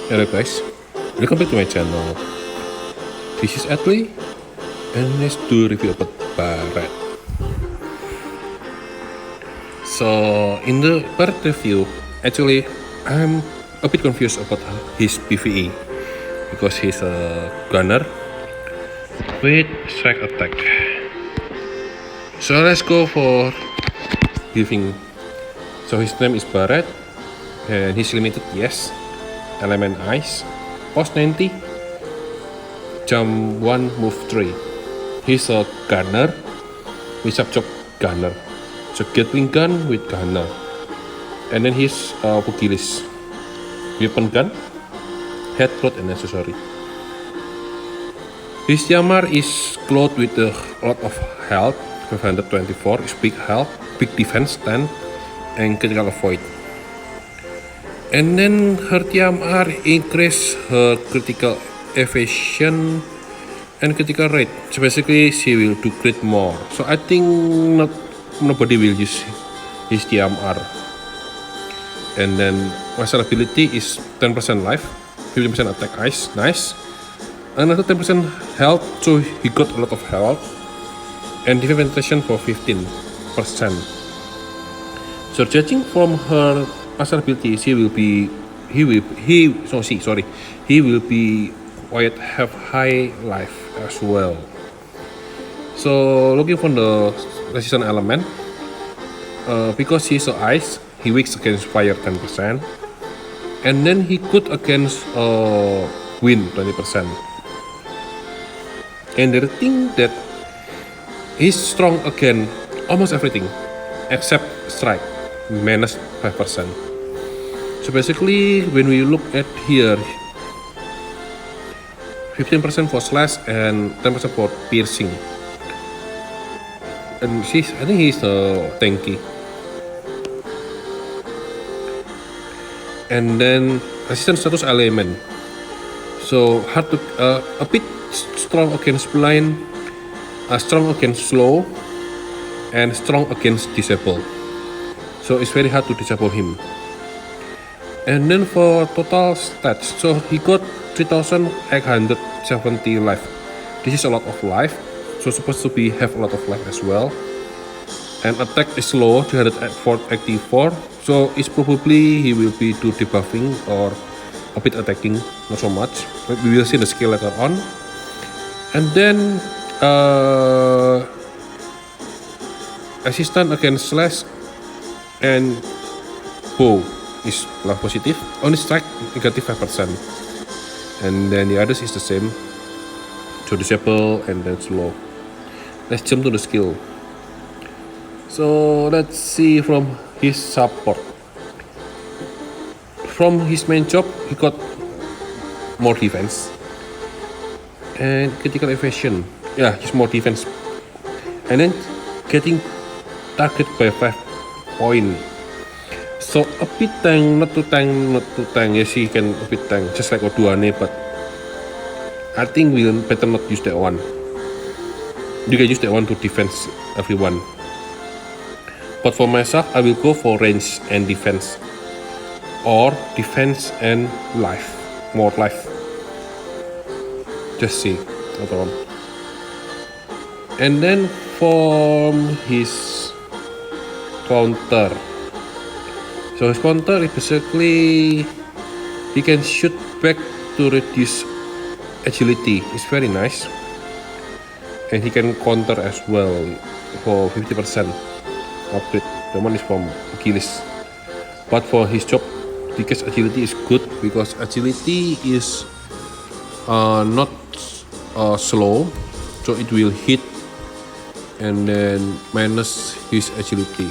Hello guys, welcome back to my channel. This is Atli, and let's do review about Barret. So in the Barret review, actually I'm a bit confused about his PvE because he's a gunner with strike attack. So let's go for giving. So his name is Barret, and he's limited, yes. Element ice, post 90, jump 1, move 3. He's a gunner with subjob gunner. So Gatling gun with gunner. And then he's Pugilis. Weapon gun, head, rod, and accessory. His Yamar is clothed with a lot of health, 524 is big health, big defense 10, and critical avoid. And then her TMR increase her critical evasion and critical rate. So basically she will do crit more. So I think nobody will use his TMR. And then master ability is 10% life, 15% attack ice, nice. Another 10% health, so he got a lot of health. And defense penetration for 15%. So judging from her master ability, he will be quite have high life as well. So looking for the resistant element, because he's ice, he weak against fire 10%, and then he good against wind 20%. And the thing that he's strong against almost everything except strike, minus 5%. So basically, when we look at here, 15% for slash and 10% for piercing. And I think he's tanky. And then resistance status element. So hard to a bit strong against blind, strong against slow, and strong against disable. So it's very hard to disable him. And then for total stats, so he got 3870 life. This is a lot of life, so supposed to be have a lot of life as well. And attack is low, 384, so it's probably he will be do debuffing or a bit attacking, not so much. But we will see the skill later on. And then assistant against slash and bow is positive, only strike negative 5%, and then the others is the same, so disable and then slow. Let's jump to the skill. So let's see from his support. From his main job, he got more defense and critical evasion. Yeah, he's more defense, and then getting target by 5 points. So a bit tank, not too tank. Yes, he can a bit tank, just like Oduane, but I think we'll better not use that one. You can use that one to defense everyone. But for myself, I will go for range and defense, or defense and life, more life. Just see later on. And then from his counter. So his counter is basically he can shoot back to reduce agility. It's very nice, and he can counter as well for 50% upgrade. The one is from Achilles, but for his job, because agility is good, because agility is not slow, so it will hit and then minus his agility,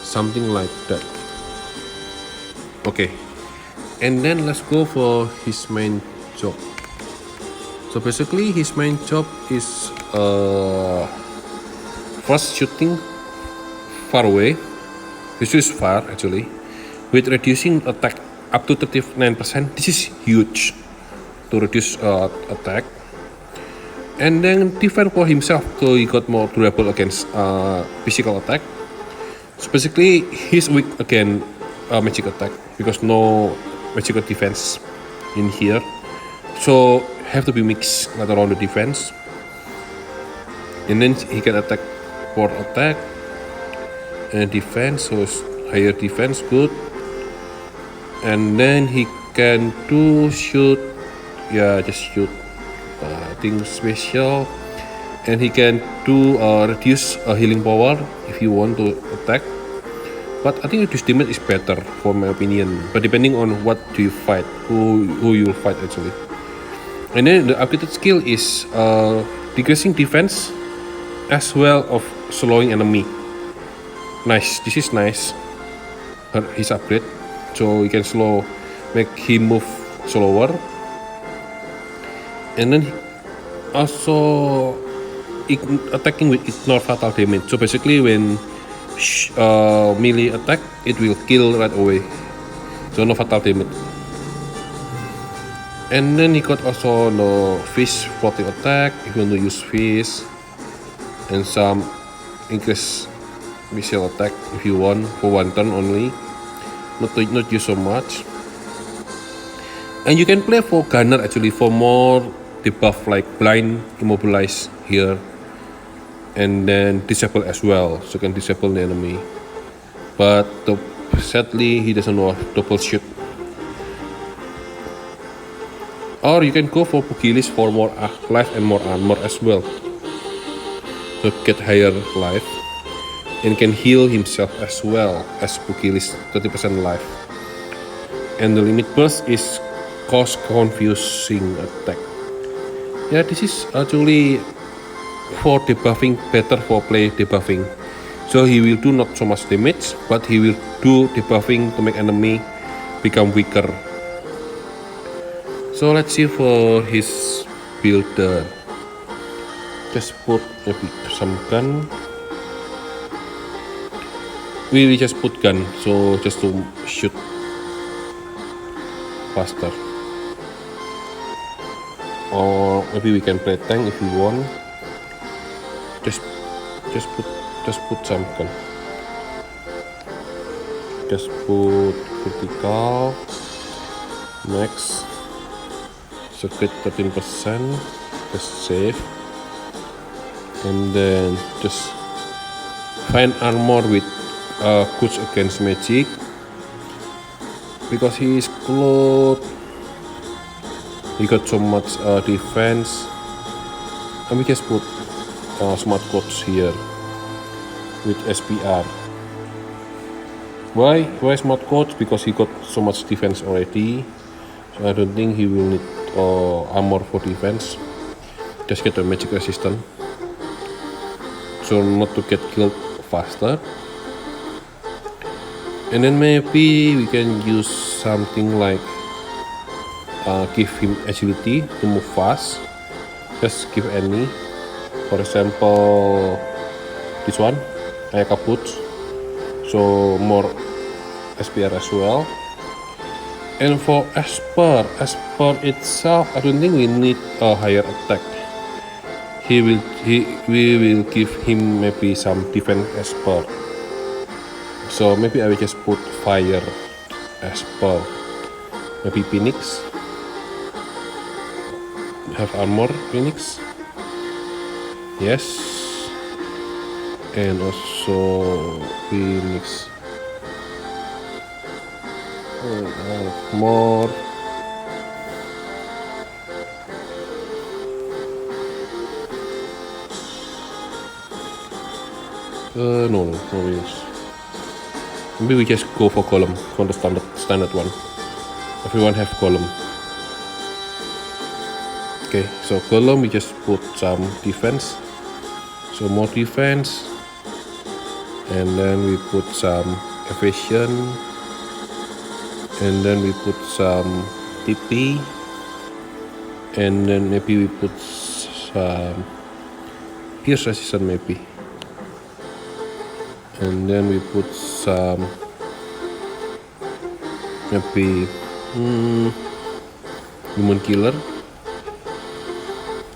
something like that. Okay, and then let's go for his main job. So basically his main job is first shooting far away. This is far actually, with reducing attack up to 39%. This is huge to reduce attack. And then defend for himself, so he got more durable against physical attack. So basically he's weak against magic attack because no magical defense. in here. So have to be mixed later on the defense. And then he can attack for attack and defense, so it's higher defense, good. And then he can do shoot, just shoot, I think special. And he can do reduce healing power if you want to attack. But I think reduce damage is better for my opinion. But depending on what do you fight, who you fight actually. And then the upgraded skill is decreasing defense as well of slowing enemy. Nice, this is nice. His upgrade, so you can make him move slower. And then also attacking with ignore fatal damage. So basically when melee attack, it will kill right away, so no fatal damage. And then he got also no fish floating attack if you want to use fish, and some increase missile attack if you want for one turn only, not use so much. And you can play for gunner actually for more debuff like blind, immobilize here, and then disable as well, so you can disable the enemy. But sadly he doesn't know double shoot. Or you can go for Pugilis for more life and more armor as well, to get higher life, and can heal himself as well as Pugilis, 30% life. And the limit burst is cause confusing attack. Yeah, this is actually for debuffing, better for play debuffing. So he will do not so much damage, but he will do debuffing to make enemy become weaker. So let's see for his build. Just put maybe some gun. We just put gun, so just to shoot faster. Or maybe we can play tank if we want. Just put some gun. Just put vertical. Next. Circuit 13%, just save, and then just find armor with good against magic, because he is close, he got so much defense, and we just put smart codes here with SPR. Why smart codes? Because he got so much defense already, so I don't think he will need armor for defense. Just get a magic resistance, so not to get killed faster. And then maybe we can use something like give him agility to move fast. Just give any, for example this one, Ayaka boots, so more SPR as well. And for Esper itself, I don't think we need a higher attack. We will give him maybe some defense Esper. So maybe I will just put fire Esper. Maybe Phoenix. Have armor Phoenix. Yes. And also Phoenix. More. No wheels. Maybe we just go for column, for the standard one. Everyone have column. Okay, so column we just put some defense, so more defense, and then we put some evasion, and then we put some TP, and then maybe we put some pierce resistance maybe, and then we put some maybe human killer.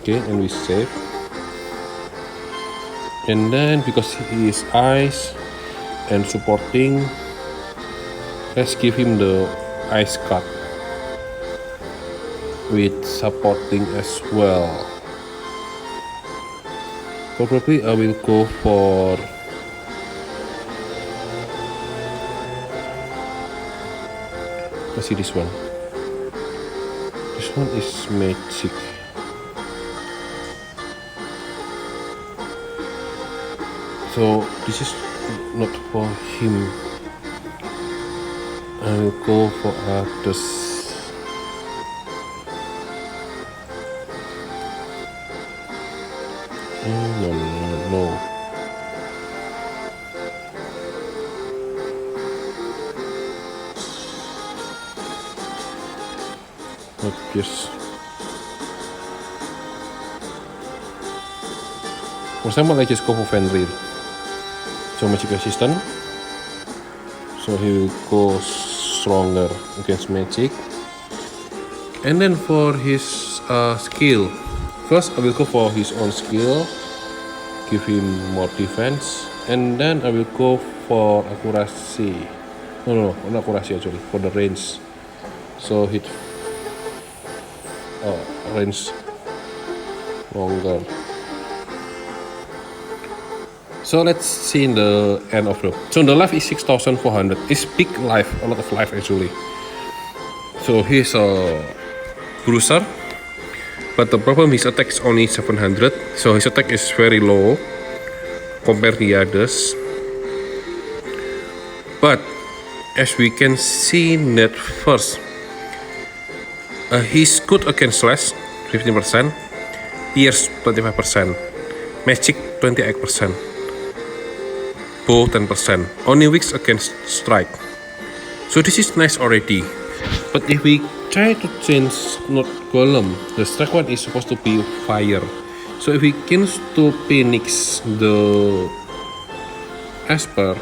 Okay, and we save. And then because he is ice and supporting, let's give him the ice cut. with supporting as well. Probably I will go for let's see this one. This one is magic. So this is not for him. I will go for others. No. Yes. For example, I just go for Fenrir. So magic resistant. So he will go stronger against magic. And then for his skill, first I will go for his own skill, give him more defense, and then I will go for accuracy. No, not accuracy actually, for the range. So hit range longer. So let's see in the end of the. So the life is 6,400. It's big life, a lot of life actually. So he's a bruiser, but the problem his attack is only 700. So his attack is very low compared to the others. But as we can see that first, he's good against slash 15%, pierce 25%, magic 28%. Bow 10%, only weak against strike. So this is nice already. But if we try to change not golem, the strike one is supposed to be fire. So if we can to Phoenix the Esper,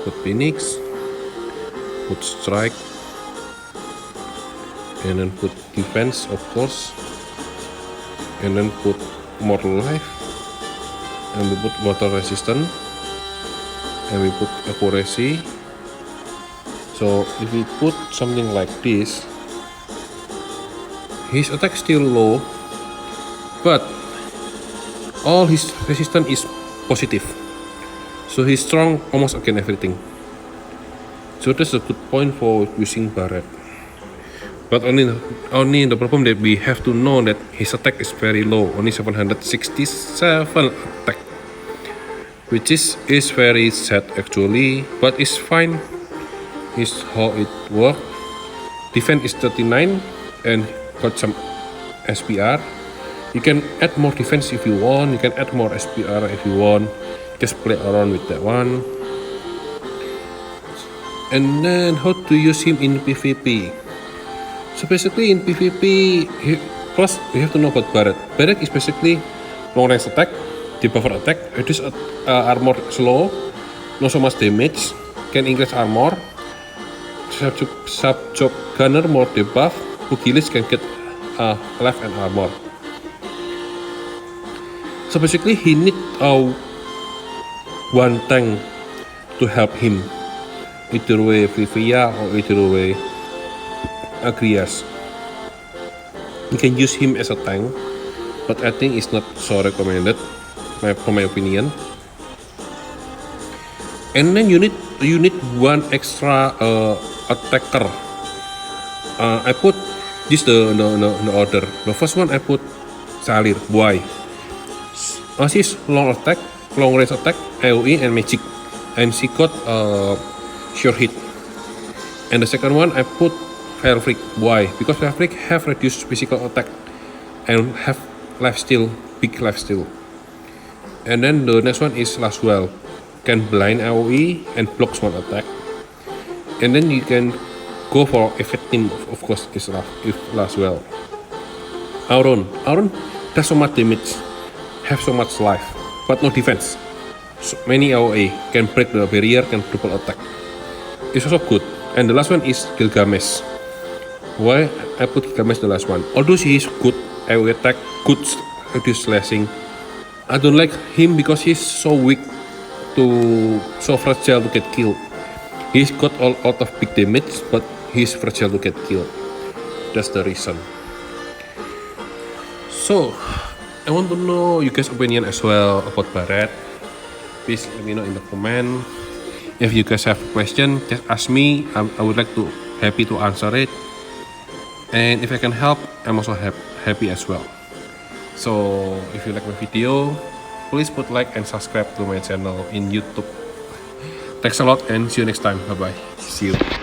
put Phoenix, put strike, and then put defense of course, and then put mortal life, and we put water resistant, and we put accuracy. So if we put something like this, his attack still low, but all his resistance is positive, so he's strong almost against everything. So that's a good point for using Barret. But only the problem that we have to know that his attack is very low, only 767 attack, which is very sad actually, but it's fine. Is how it works. Defense is 39 and got some SPR. You can add more defense if you want, you can add more SPR if you want, just play around with that one. And then how to use him in PvP. So basically in PvP, first you have to know about Barret. Barret is basically long range attack, debuffer attack, reduce armor slow, not so much damage, can increase armor, sub-job gunner more debuff, Pugilis can get life and armor. So basically he need one tank to help him, either way Vivia or either way Agrias. You can use him as a tank, but I think it's not so recommended, from my opinion. And then you need one extra attacker. I put this the order. The first one I put Salir. Why? She's long attack, long range attack, AoE and magic, and she got sure hit. And the second one I put Fire Freak. Why? Because Fire Freak have reduced physical attack and have lifesteal, big lifesteal. And then the next one is Laswell, can blind AoE and blocks one attack. And then you can go for effect team, of course, is Laswell. Auron does so much damage, have so much life, but no defense. So many AoE, can break the barrier, can triple attack. It's also good. And the last one is Gilgamesh. Why I put Gilgamesh the last one? Although he is good AoE attack, good reduce slashing, I don't like him because he's so weak so fragile to get killed. He's got a lot of big damage, but he's fragile to get killed. That's the reason. So, I want to know you guys' opinion as well about Barret. Please let me know in the comment. If you guys have a question, just ask me. I would like to happy to answer it. And if I can help, I'm also happy as well. So, if you like my video, please put like and subscribe to my channel in YouTube. Thanks a lot and see you next time. Bye bye. See you.